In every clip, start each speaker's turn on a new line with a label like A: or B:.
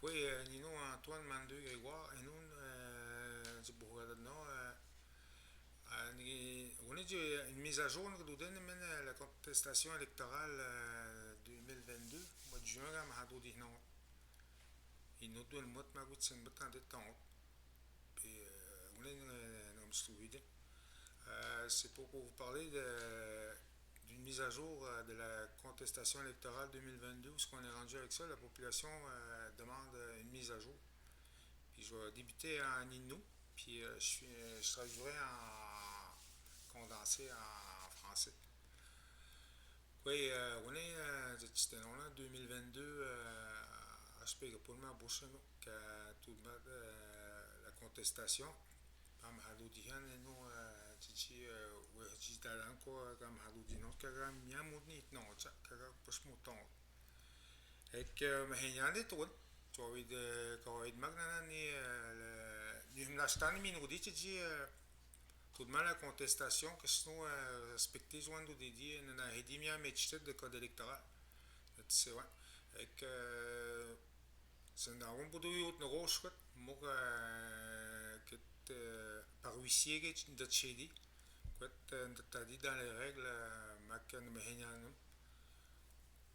A: Oui, Nino, Antoine, Mandeux, Grégoire, et nous, du Bourg-Radon, on a une mise à jour nous donne la contestation électorale 2022, mois de juin, à Mahado Dihnon. Il nous donne le mot de ma goutte, c'est une botte en détente. Puis, on a une story. C'est pour vous parler d'une mise à jour de la contestation électorale 2022, où ce qu'on est rendu avec ça, la population demande une mise à jour. Puis je vais débuter en Innu, puis je traduirai en condensé en français. Oui, on est en 2022, je spère pour le bouche que tout le monde la contestation. Am haludihan no chichi wehji dalan ko gam haludino kaga miamudni no cha kaga pusmuton. Ek mahenyane to تويد كويد مغنى ني ملاشتاني من ودي تجي tout de même la contestation que sinon respecter joint de dédié na hedimia metchtet de code électoral c'est ouais et que c'est dans un bout de yot no rochot mo que par huissier de chedi quoi t'as dit dans les règles macan mehenyanum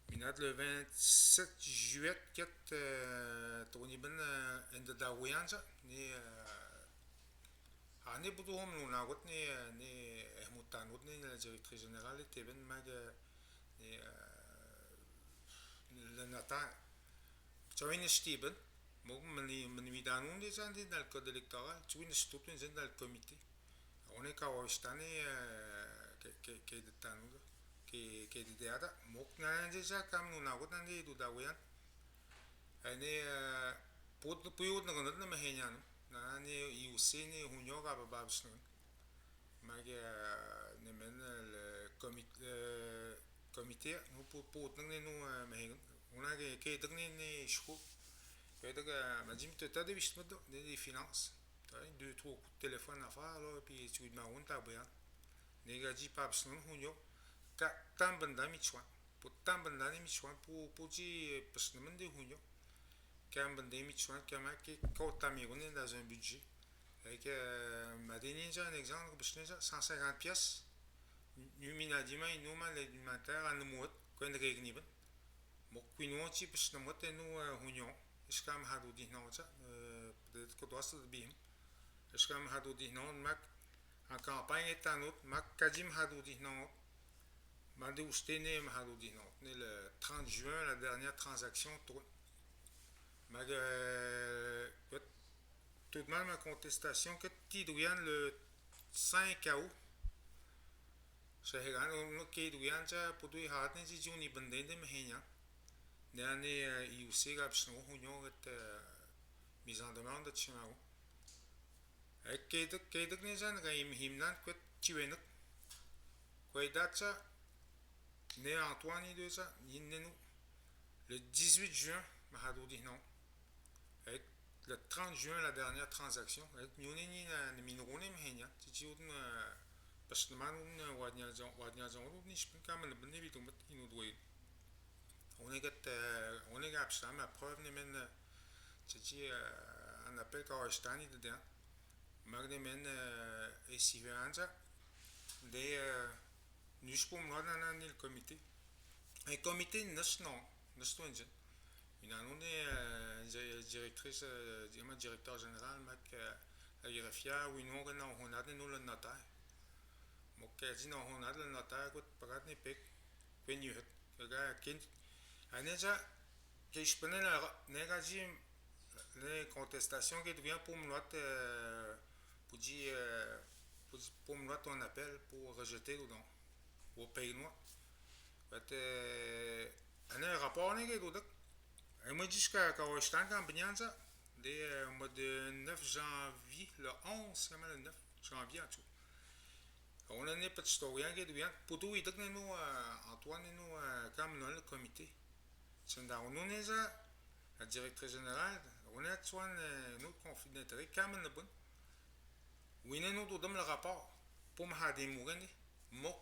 A: Minad le 27 juillet, Tony Ben en de Dawianza, ni Anne Boudouom, nous n'avons ni Moutan, ni la directrice générale, et Ben Mag, ni le Nathan. Tu as une Steven, Manividanon des Andes dans le code électoral, tu as une Stoutin dans le comité. On est qu'à Westane, qui est de Tanoud. Ke di deada mok na déjà kam nu na gotan di du dawian ane pot puyut na gonot na mahenyan na ne iusene hunyo ga babsno mag ne men le comité nu pot na nu mahen una ke tak ne shko ke tak majim te ta de bishmado des finances deux trois coups de téléphone à faire là puis tu me rends ta bien négatif pas besoin hunyo tant banda michwan pour tant banda ni michwan pour ji parce que demande hunyo quand banda michwan kama qui kota mi on est dans un budget avec ma dernière un exemple parce que 150 pièces numina dima inuma l'alimentaire en mot quand il règle ben mo quino ci parce que mot nous hunyo est-ce que am hadu di non ça peut-être que doit se bien est-ce que am hadu di non mac en campagne est un autre mac kadim hadu di non Mande Oustene Mahaludino, le 30 juin, la dernière transaction. Mag, tout de même, ma contestation, que Tidouyan le 5 août, c'est Tidouyan, pour tout harden, si on y bandé de Mahenia, l'année IUC, Gapsno, Hunyon, mise en demande de Chimao. Et Kedak Nizan, Gaim Himnan, que Tiwenuk, Kouedatsa, né Antoine de ça, le 18 juin, Mahado dit non. Avec le 30 juin, la dernière transaction, avec Mionini, Minrone, Mhenia, Titi, parce que man, Wadnia Zon, Nishpin, comme le Benévit, il nous doit. On est gapsa, ma preuve, Nemen, Titi, un appel Kawastani dedans. Magnemen, et Sivanza, des. Nuspom là dans le comité. Un comité national, national. Il y a une directrice, directeur général, Mac Agrafia, ou une on a nous le notaire. Moi, quasi non, on a le notaire, quoi, pas de pic, venu. Le gars, qui a déjà, qui je connais la négative, les contestations qui devient pour me pour dire, pour me ton appel pour rejeter ou non. Au pays noir. Un rapport n'est pas et moi, jusqu'à quand je suis en Campagnaza, le mois de 9 janvier, le 11, le 9 janvier, en tout. On a une petite story qui devient, pour tout, il y a nous, Antoine, nous, comme nous, le comité. C'est dans nous, la directrice générale, on a Antoine, nous, conflit d'intérêt, comme le bon. Oui, nous, nous donnons le rapport pour me faire des mourants, moi.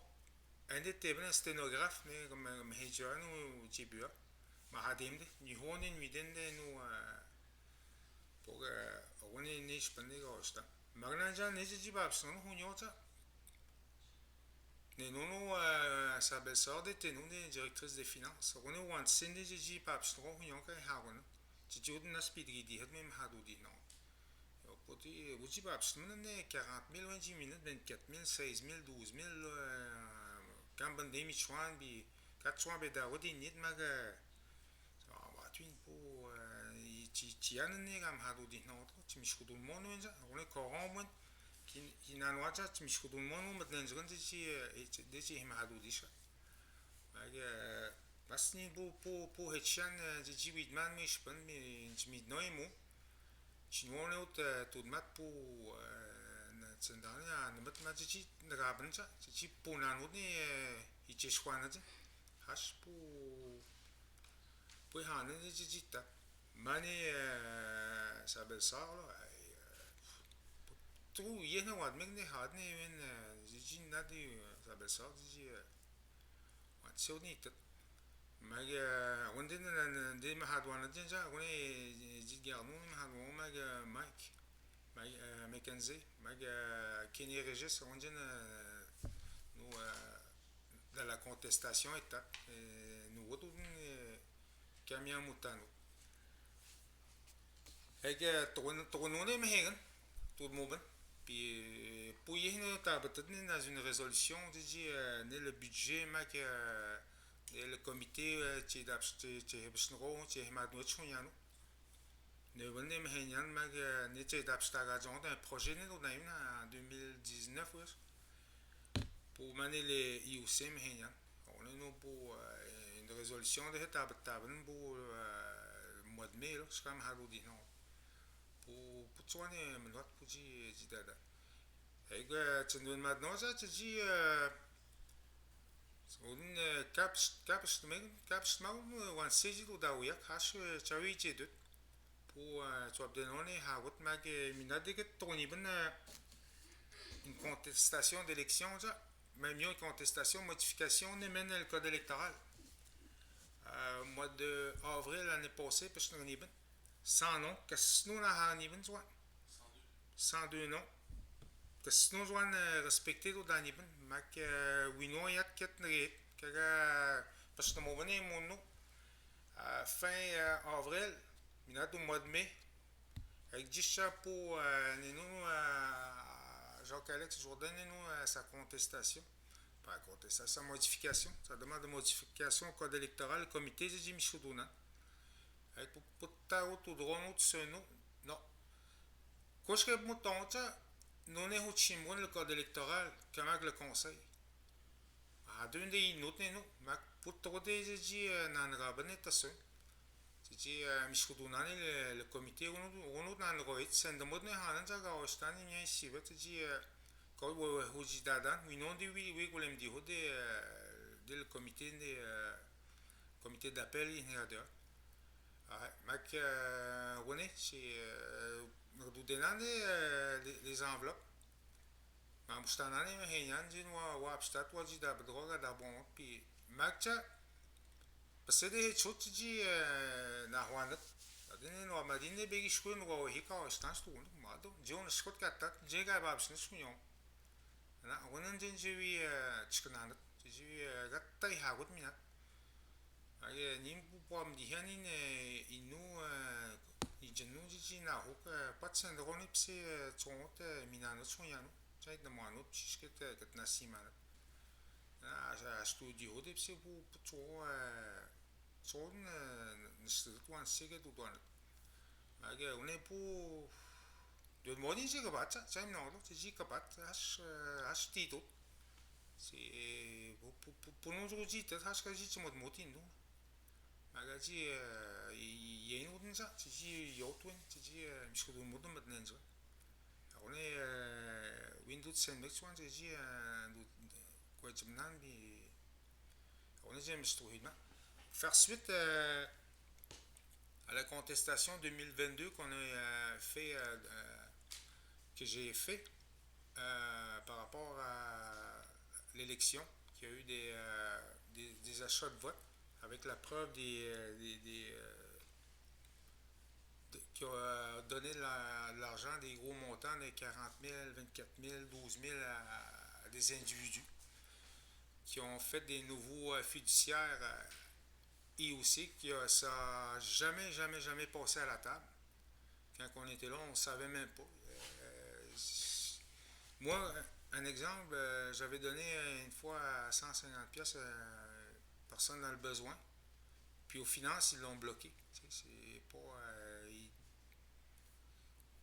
A: Un des un sténographe, comme Hedjan ou Tibua, Mahadim, Nihon, Midende, nous, pour on est né je pense que Magnaja ne dit pas son hunyo ça ne non sa belle sœur était nous des directrice des finances on est want sen ne dit pas son hunyo ka hagon tu dis on a speed dit hat même hadu dit non Poti, vous dites pas, parce que 40 000, 20 minutes, 24 000, 16 000, 12 000, quand on a mis chouan, puis 4 chouans, ben d'avoir des nids, mais tu pour, tu as un nez comme hado dit non, tu me choues tout le monde, on est courant, moi, qui n'a pas ça, tu me choues tout le monde, mais dans un des gens hado dit ça. Parce que pour Hitchan, j'ai dit oui, mais je pense, mais je me dis non, Chinois tout de mat pour tsendani na mat ma chichi ngaben cha chichi puna no ni ichi shwana ji hash pu han ni chichi ta mani sabel sarlo tu ye na wad meg ne had ne wen chichi na di sabel sar chichi wat so ni ta mag wanda na de ma had wana jinja wani ji garnu ma had wana mag Mike Mackenzie, Kenny Regis, on dit nous dans la contestation étape, nous retournons Camille Moutano. Et que tournons les méhens, tout le monde. Puis pour y aller, peut-être dans une résolution, dit le budget, le comité, tu es d'abstention, tu es madouche, ne venez me hängen mag n'était d'abstaration d'un projet en 2019 pour mener les IOC me hängen on est pour une résolution de taben pour le mois de mai c'est comme haru dit non pour toi ne me doit pour dire dada et que tu nous maintenant ça tu dis on caps mag one stage do da wiak hash chawi chedut pour tu donner à votre mag minade que ton ibn une contestation d'élection même une contestation modification ne mène le code électoral mois de avril l'année passée parce que ibn sans nom qu'est-ce nous la ibn soit 102 noms qu'est-ce nous doit respecter dans ibn mag oui non il y a quatre parce que mon venez mon nom fin avril minado mois de mai avec 10 chapeaux nous Jacques-Alex Jourdain nous sa contestation pas contestation sa modification ça demande de modification au code électoral le comité de Jimmy Choudona avec pour tout droit nous ce nous non quoi ce que mouton ça non est au chimon le code électoral comme avec le conseil à deux des notes nous mais pour tout des dit nan rabanet ça Ci miscudunani le comité uno nan roit sendo modne hanan jaga ostani ni siba ci ko wo huji dadan we non di we golem di hode del comité d'appel in radio mak wone ci du denande les enveloppes ma mustanani me henyan jin wa abstat wa ji da droga da bon pi makcha بس ده شو تجي نحوانت بعدين إنه مدينة بيجي شوي نقول هيك أشتانش تقول ما ده جون شكوت كاتات جي جاي بابس نشوي يوم أنا ونن جي تشكنانت جي قطعي هاقول مينات أيه نيم بوام ديهانين إنه يجنو جي ناهوك باتسن دغوني بسي تونت مينانو تشويانو جاي دمانو بشيشكت كتناسيمانت استوديو ده بسي بو صون نستطيع وان سيجا دوان اگه اونه بو دو مودين سيجا بات سايم نولو تجي كبات هاش تيدو سي بو نوزو جي تد هاش كاجي تمود موتين دو اگه جي يين ودن سا تجي يوتوين تجي مشكدو مودن مدننزو اونه ويندوز سنبكس وان تجي quoi tu me demandes on est jamais faire suite à la contestation 2022 qu'on a fait que j'ai fait par rapport à l'élection qu'il y a eu des achats de vote avec la preuve donné de l'argent, des gros montants, des 40 000, 24 000, 12 000 à des individus qui ont fait des nouveaux fiduciaires IOC, ça n'a jamais, jamais, jamais passé à la table. Quand on était là, on ne savait même pas. Moi, un exemple, j'avais donné une fois à 150 pièces personne dans le besoin. Puis aux finances, ils l'ont bloqué. C'est pas.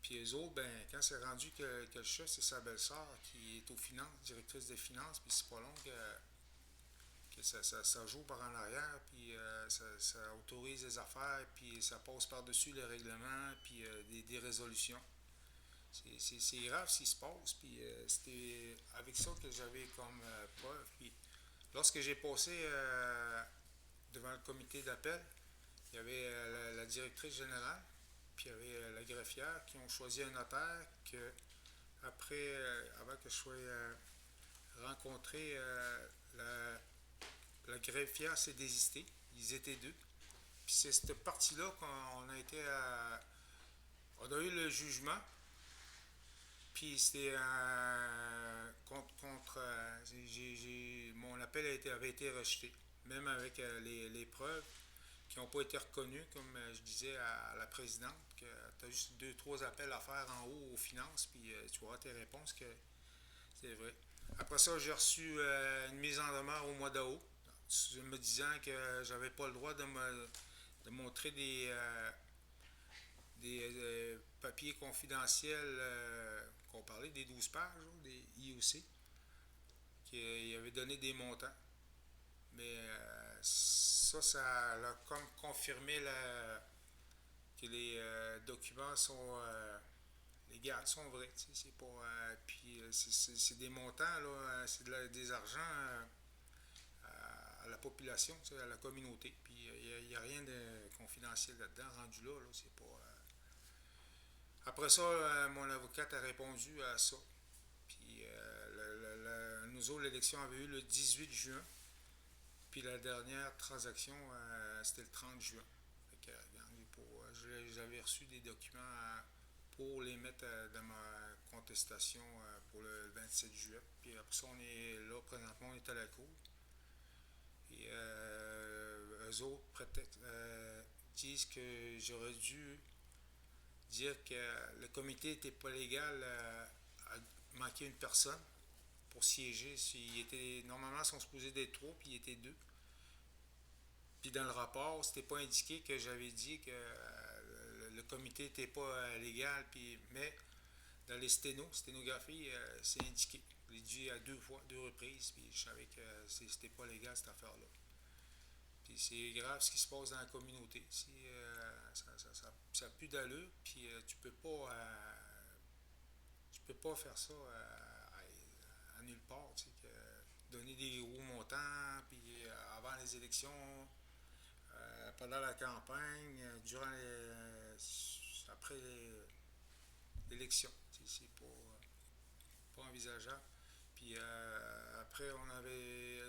A: Puis eux autres, ben, quand c'est rendu que le chef, c'est sa belle-sœur qui est aux finances, directrice des finances, puis c'est pas long que ça joue par en arrière, puis ça autorise les affaires, puis ça passe par-dessus les règlements, puis des résolutions. C'est grave ce qui se passe, puis c'était avec ça que j'avais comme preuve. Puis lorsque j'ai passé devant le comité d'appel, il y avait la directrice générale, puis il y avait la greffière qui ont choisi un notaire que, après, avant que je sois rencontré, la greffière s'est désistée. Ils étaient deux. Puis c'est cette partie-là qu'on a été on a eu le jugement, puis c'était contre. Mon appel avait été rejeté, même avec les preuves qui n'ont pas été reconnues, comme je disais à la présidente, que tu as juste deux, trois appels à faire en haut aux finances, puis tu auras tes réponses que c'est vrai. Après ça, j'ai reçu une mise en demeure au mois d'août, me disant que j'avais pas le droit de montrer des papiers confidentiels qu'on parlait, des 12 pages, des IOC, qui avaient donné des montants. Mais ça a comme confirmé que les documents sont légaux, sont vrais. C'est pas, puis c'est des montants, là, c'est des argents à la population, à la communauté. Puis il n'y a rien de confidentiel là-dedans, rendu là, c'est pas. Après ça, mon avocate a répondu à ça. Puis nous autres, l'élection avait eu le 18 juin. Puis la dernière transaction, c'était le 30 juin. Fait que, j'avais reçu des documents pour les mettre dans ma contestation pour le 27 juillet. Puis après ça, on est là, présentement, on est à la cour. Et eux autres disent que j'aurais dû dire que le comité n'était pas légal à manquer une personne pour siéger. Normalement, ils sont supposés d'être trois, puis il était deux. Puis dans le rapport, c'était pas indiqué que j'avais dit que le comité n'était pas légal, mais dans les sténographies, c'est indiqué. Je l'ai dit à deux fois, deux reprises, puis je savais que c'était pas légal cette affaire-là. Puis c'est grave ce qui se passe dans la communauté. Ça n'a plus d'allure, puis tu peux pas faire ça à nulle part. Donner des gros montants, puis avant les élections, pendant la campagne, après l'élection. C'est pas envisageable. Puis après, on avait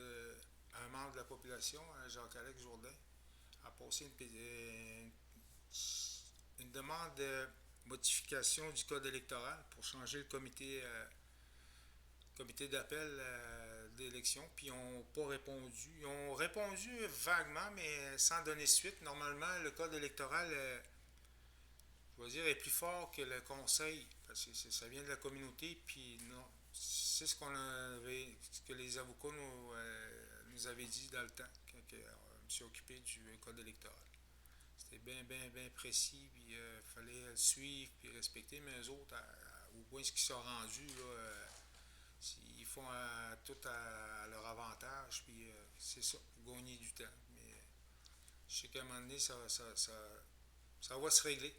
A: un membre de la population, Jacques-Alex Jourdain, a passé une demande de modification du code électoral pour changer le comité d'appel d'élection, puis ils n'ont pas répondu. Ils ont répondu vaguement, mais sans donner suite. Normalement, le code électoral, je vais dire, est plus fort que le conseil, parce que ça vient de la communauté, puis non. C'est ce que les avocats nous avaient dit dans le temps, quand je me suis occupé du code électoral. C'était bien, bien, bien précis, puis il fallait le suivre, puis respecter, mais eux autres, au point ce qu'ils sont rendus, là, ils font tout à leur avantage, puis c'est ça, pour gagner du temps. Mais je sais qu'à un moment donné, ça va se régler.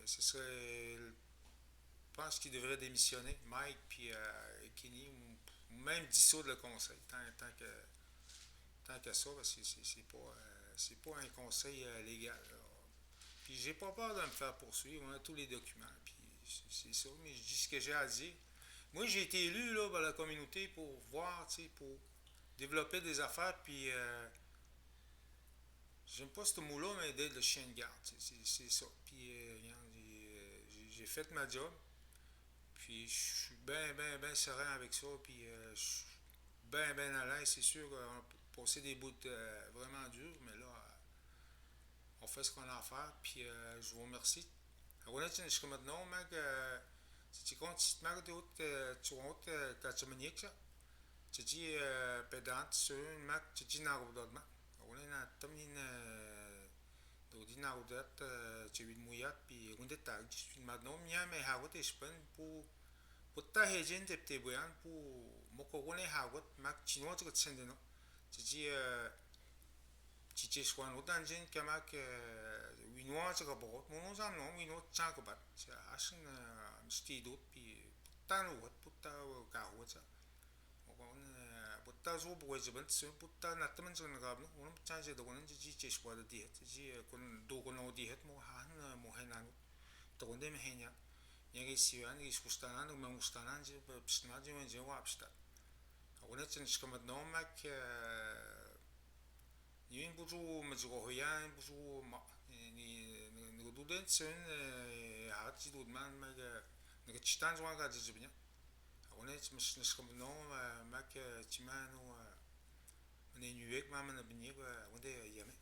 A: Ce serait, je pense qu'ils devraient démissionner, Mike puis Kenny, ou même dissoudre le conseil, tant que ça, parce que c'est pas un conseil légal. Là. Puis j'ai pas peur de me faire poursuivre, on a tous les documents, puis c'est ça, mais je dis ce que j'ai à dire. Moi, j'ai été élu là, par la communauté pour voir, pour développer des affaires, puis j'aime pas ce mot-là, mais d'être le chien de garde, c'est ça. Puis, j'ai fait ma job. Puis je suis bien, bien, bien serein avec ça. Puis je suis bien, bien à l'aise. C'est sûr qu'on a passé des bouts vraiment durs, mais là, on fait ce qu'on a à faire. Puis je vous remercie. Agora je comme maintenant, mag, si tu comptes, si tu m'as dit tu comptes, quand tu me dis ça, tu dis pedant, sur une mag, tu dis n'a pas d'autre. Agora, na tamni na do di na udat, tu vis mouillat, puis on est tag, tu maintenant, mia me hagot espan pour Putta hejin tepte boyan pour moko gone hagot mak chino to tsende no. Tiji chiche swan utanjin kamak winwa to ka bogot mono zam no wino chak bat. Asin sti dot pi putta no wat putta ka hot sa. Okon putta zo boy jebant so putta natman so ngab no. Onum chanje do gonan ji che swa de diet. Ji kon do gono diet mo han mo henan. To gonde me henya. Yang siwan is kustanan ug mangustanan je pstnaji wen je wapsta. Agora chen shkamat no mak yin buzu mzgo hoyan buzu ma ni duden chen hat ji dud man mag ni chitan zwa ga jibnya. Agora chen shkamat no mak chimano ne nuek ma man binye ga onde yame.